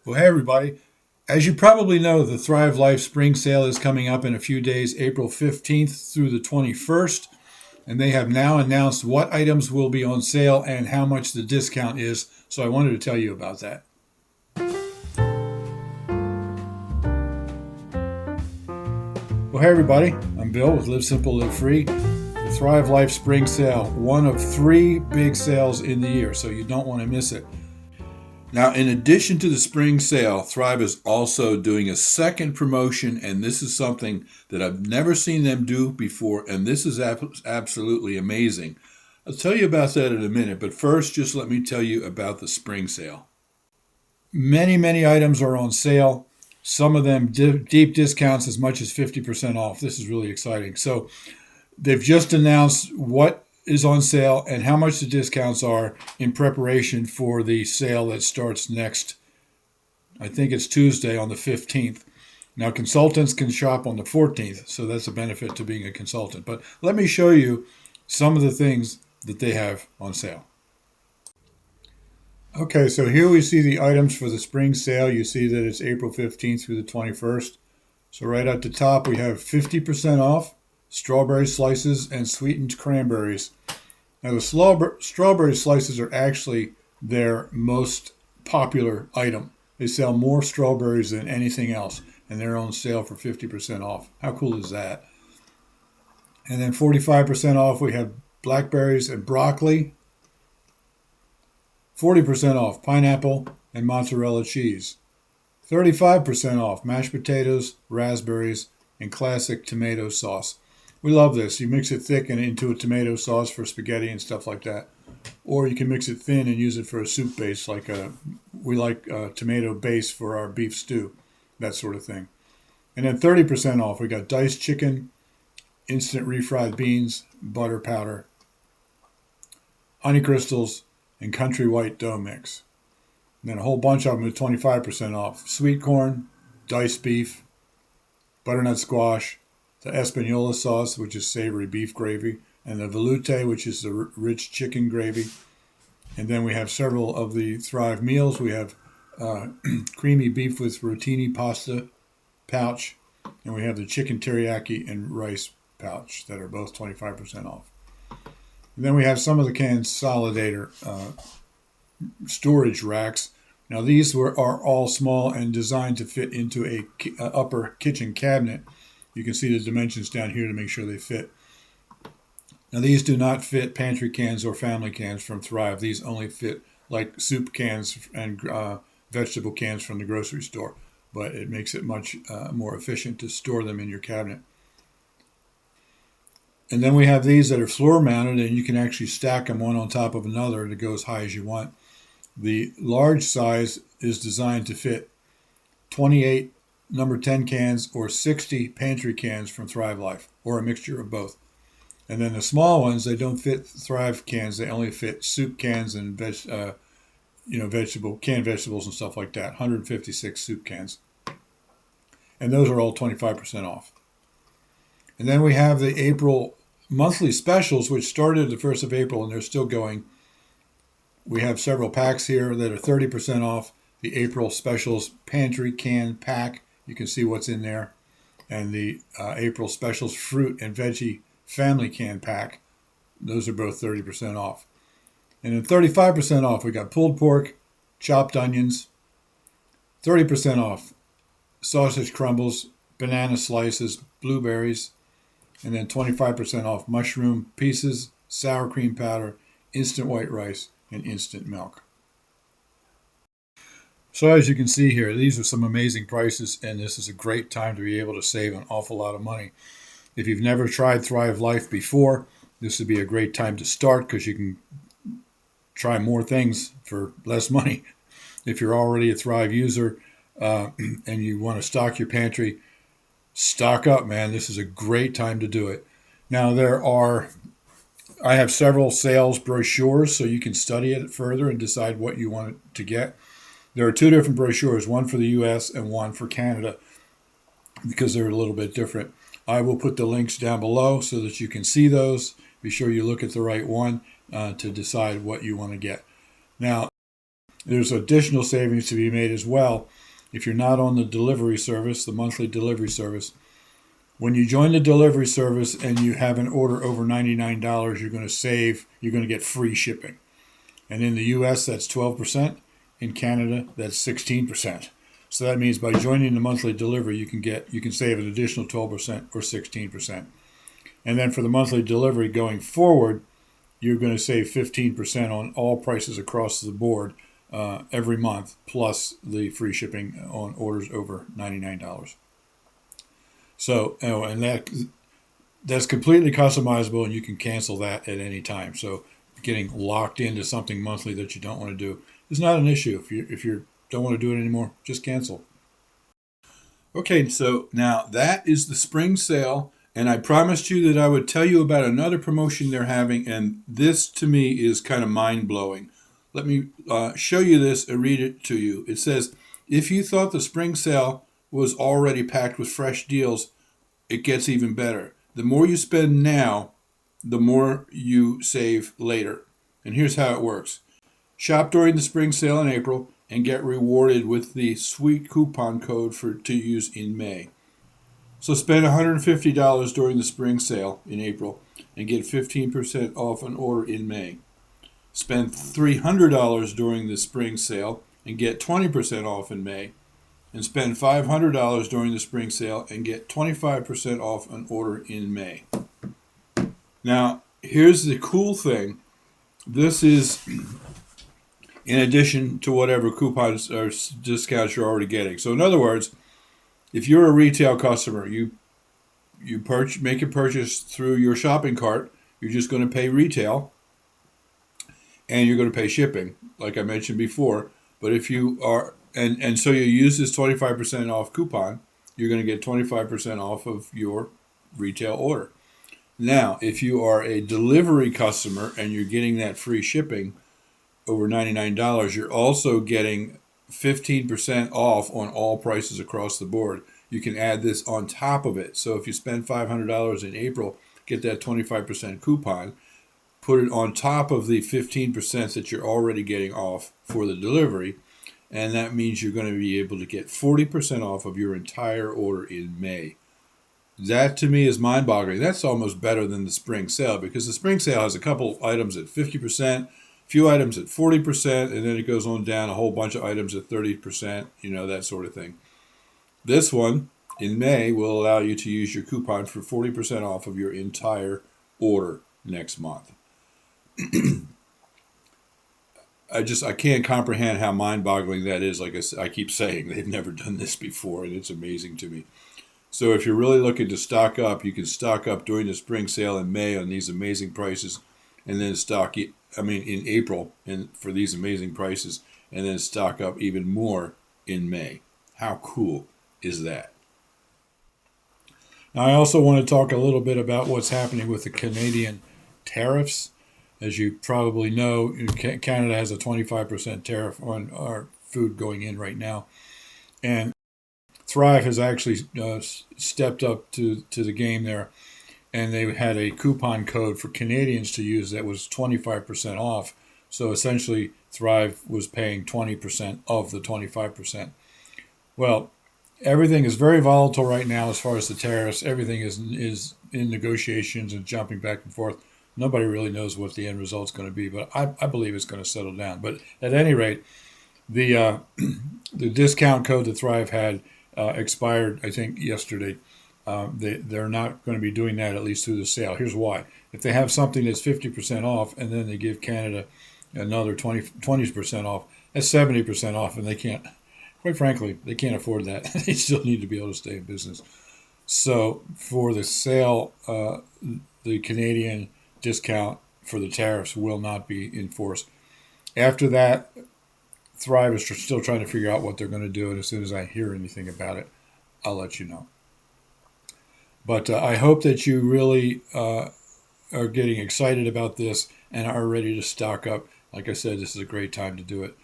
Well, hey, everybody. As you probably know, the Thrive Life Spring Sale is coming up in a few days, April 15th through the 21st. And they have now announced what items will be on sale and how much the discount is. So I wanted to tell you about that. Well, hey, everybody. I'm Bill with Live Simple, Live Free. The Thrive Life Spring Sale, one of three big sales in the year, so you don't want to miss it. Now, in addition to the spring sale, Thrive is also doing a second promotion, and this is something that I've never seen them do before, and this is absolutely amazing. I'll tell you about that in a minute, but first, just let me tell you about the spring sale. Many items are on sale. Some of them deep discounts as much as 50% off. This is really exciting. So they've just announced what is on sale and how much the discounts are in preparation for the sale that starts next. I think it's Tuesday on the 15th. Now, consultants can shop on the 14th, so that's a benefit to being a consultant. But let me show you some of the things that they have on sale. Okay, so here we see the items for the spring sale. You see that it's April 15th through the 21st. So right at the top, we have 50% off strawberry slices and sweetened cranberries. Now, the strawberry slices are actually their most popular item. They sell more strawberries than anything else, and they're on sale for 50% off. How cool is that? And then 45% off, we have blackberries and broccoli. 40% off pineapple and mozzarella cheese. 35% off mashed potatoes, raspberries, and classic tomato sauce. We love this. You mix it thick and into a tomato sauce for spaghetti and stuff like that. Or you can mix it thin and use it for a soup base, we like a tomato base for our beef stew, that sort of thing. And then 30% off, we got diced chicken, instant refried beans, butter powder, honey crystals, and country white dough mix. And then a whole bunch of them at 25% off. Sweet corn, diced beef, butternut squash, the Espanola sauce, which is savory beef gravy, and the velouté, which is the rich chicken gravy. And then we have several of the Thrive meals. We have creamy beef with rotini pasta pouch, and we have the chicken teriyaki and rice pouch that are both 25% off. And then we have some of the Consolidator storage racks. Now these are all small and designed to fit into a upper kitchen cabinet. You can see the dimensions down here to make sure they fit. Now these do not fit pantry cans or family cans from Thrive. These only fit like soup cans and vegetable cans from the grocery store. But it makes it much more efficient to store them in your cabinet. And then we have these that are floor mounted, and you can actually stack them one on top of another to go as high as you want. The large size is designed to fit 28 number 10 cans or 60 pantry cans from Thrive Life, or a mixture of both. And then the small ones, they don't fit Thrive cans. They only fit soup cans and canned vegetables and stuff like that. 156 soup cans. And those are all 25% off. And then we have the April monthly specials, which started the 1st of April, and they're still going. We have several packs here that are 30% off. The April specials pantry can pack. You can see what's in there. And the April specials fruit and veggie family can pack. Those are both 30% off. And then 35% off, we got pulled pork, chopped onions. 30% off, sausage crumbles, banana slices, blueberries. And then 25% off mushroom pieces, sour cream powder, instant white rice, and instant milk. So as you can see here, these are some amazing prices, and this is a great time to be able to save an awful lot of money. If you've never tried Thrive Life before, this would be a great time to start because you can try more things for less money. If you're already a Thrive user and you want to stock your pantry, stock up, man. This is a great time to do it. Now, I have several sales brochures so you can study it further and decide what you want to get. There are two different brochures, one for the US and one for Canada, because they're a little bit different. I will put the links down below so that you can see those. Be sure you look at the right one to decide what you want to get. Now, There's additional savings to be made as well if you're not on the delivery service, the monthly delivery service. When you join the delivery service and you have an order over $99, you're going to get free shipping. And in the US, that's 12%. In Canada, that's 16%. So that means by joining the monthly delivery, you can save an additional 12% or 16%. And then for the monthly delivery going forward, you're going to save 15% on all prices across the board every month, plus the free shipping on orders over $99. So, and that's completely customizable, and you can cancel that at any time. So, getting locked into something monthly that you don't want to do is not an issue. If you don't want to do it anymore, just cancel. Okay, so now that is the spring sale, and I promised you that I would tell you about another promotion they're having, and this to me is kind of mind blowing. Let me show you this and read it to you. It says, if you thought the spring sale was already packed with fresh deals, it gets even better. The more you spend now, the more you save later. And here's how it works. Shop during the spring sale in April and get rewarded with the sweet coupon code to use in May. So spend $150 during the spring sale in April and get 15% off an order in May. Spend $300 during the spring sale and get 20% off in May. And spend $500 during the spring sale and get 25% off an order in May. Now, here's the cool thing. This is in addition to whatever coupons or discounts you're already getting. So in other words, if you're a retail customer, you make a purchase through your shopping cart, you're just going to pay retail and you're going to pay shipping, like I mentioned before. But if you are, and so you use this 25% off coupon, you're going to get 25% off of your retail order. Now, if you are a delivery customer and you're getting that free shipping over $99, you're also getting 15% off on all prices across the board. You can add this on top of it. So if you spend $500 in April, get that 25% coupon, put it on top of the 15% that you're already getting off for the delivery, and that means you're going to be able to get 40% off of your entire order in May. That to me is mind-boggling. That's almost better than the spring sale, because the spring sale has a couple items at 50%, few items at 40%, and then it goes on down a whole bunch of items at 30%, that sort of thing. This one in May will allow you to use your coupon for 40% off of your entire order next month. I can't comprehend how mind-boggling that is. Like I keep saying, they've never done this before, and it's amazing to me. So if you're really looking to stock up, you can stock up during the spring sale in May on these amazing prices, and then in April and for these amazing prices, and then stock up even more in May. How cool is that? Now, I also want to talk a little bit about what's happening with the Canadian tariffs. As you probably know, Canada has a 25% tariff on our food going in right now. And Thrive has actually stepped up to the game there. And they had a coupon code for Canadians to use that was 25% off. So essentially, Thrive was paying 20% of the 25%. Well, everything is very volatile right now as far as the tariffs. Everything is in negotiations and jumping back and forth. Nobody really knows what the end result's going to be, but I believe it's going to settle down. But at any rate, the discount code that Thrive had expired, I think, yesterday. They're not going to be doing that, at least through the sale. Here's why. If they have something that's 50% off and then they give Canada another 20% off, that's 70% off, and they can't, quite frankly, they can't afford that. They still need to be able to stay in business. So for the sale, the Canadian discount for the tariffs will not be enforced. After that, Thrive is still trying to figure out what they're going to do, and as soon as I hear anything about it, I'll let you know. But I hope that you really are getting excited about this and are ready to stock up. Like I said, this is a great time to do it.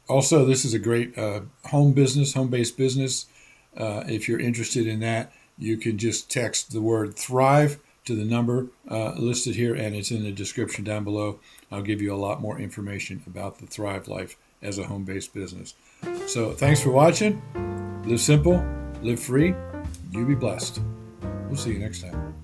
Also, this is a great home-based business. If you're interested in that, you can just text the word Thrive to the number listed here, and it's in the description down below. I'll give you a lot more information about the Thrive Life as a home-based business. So thanks for watching. Live simple, live free. You be blessed. We'll see you next time.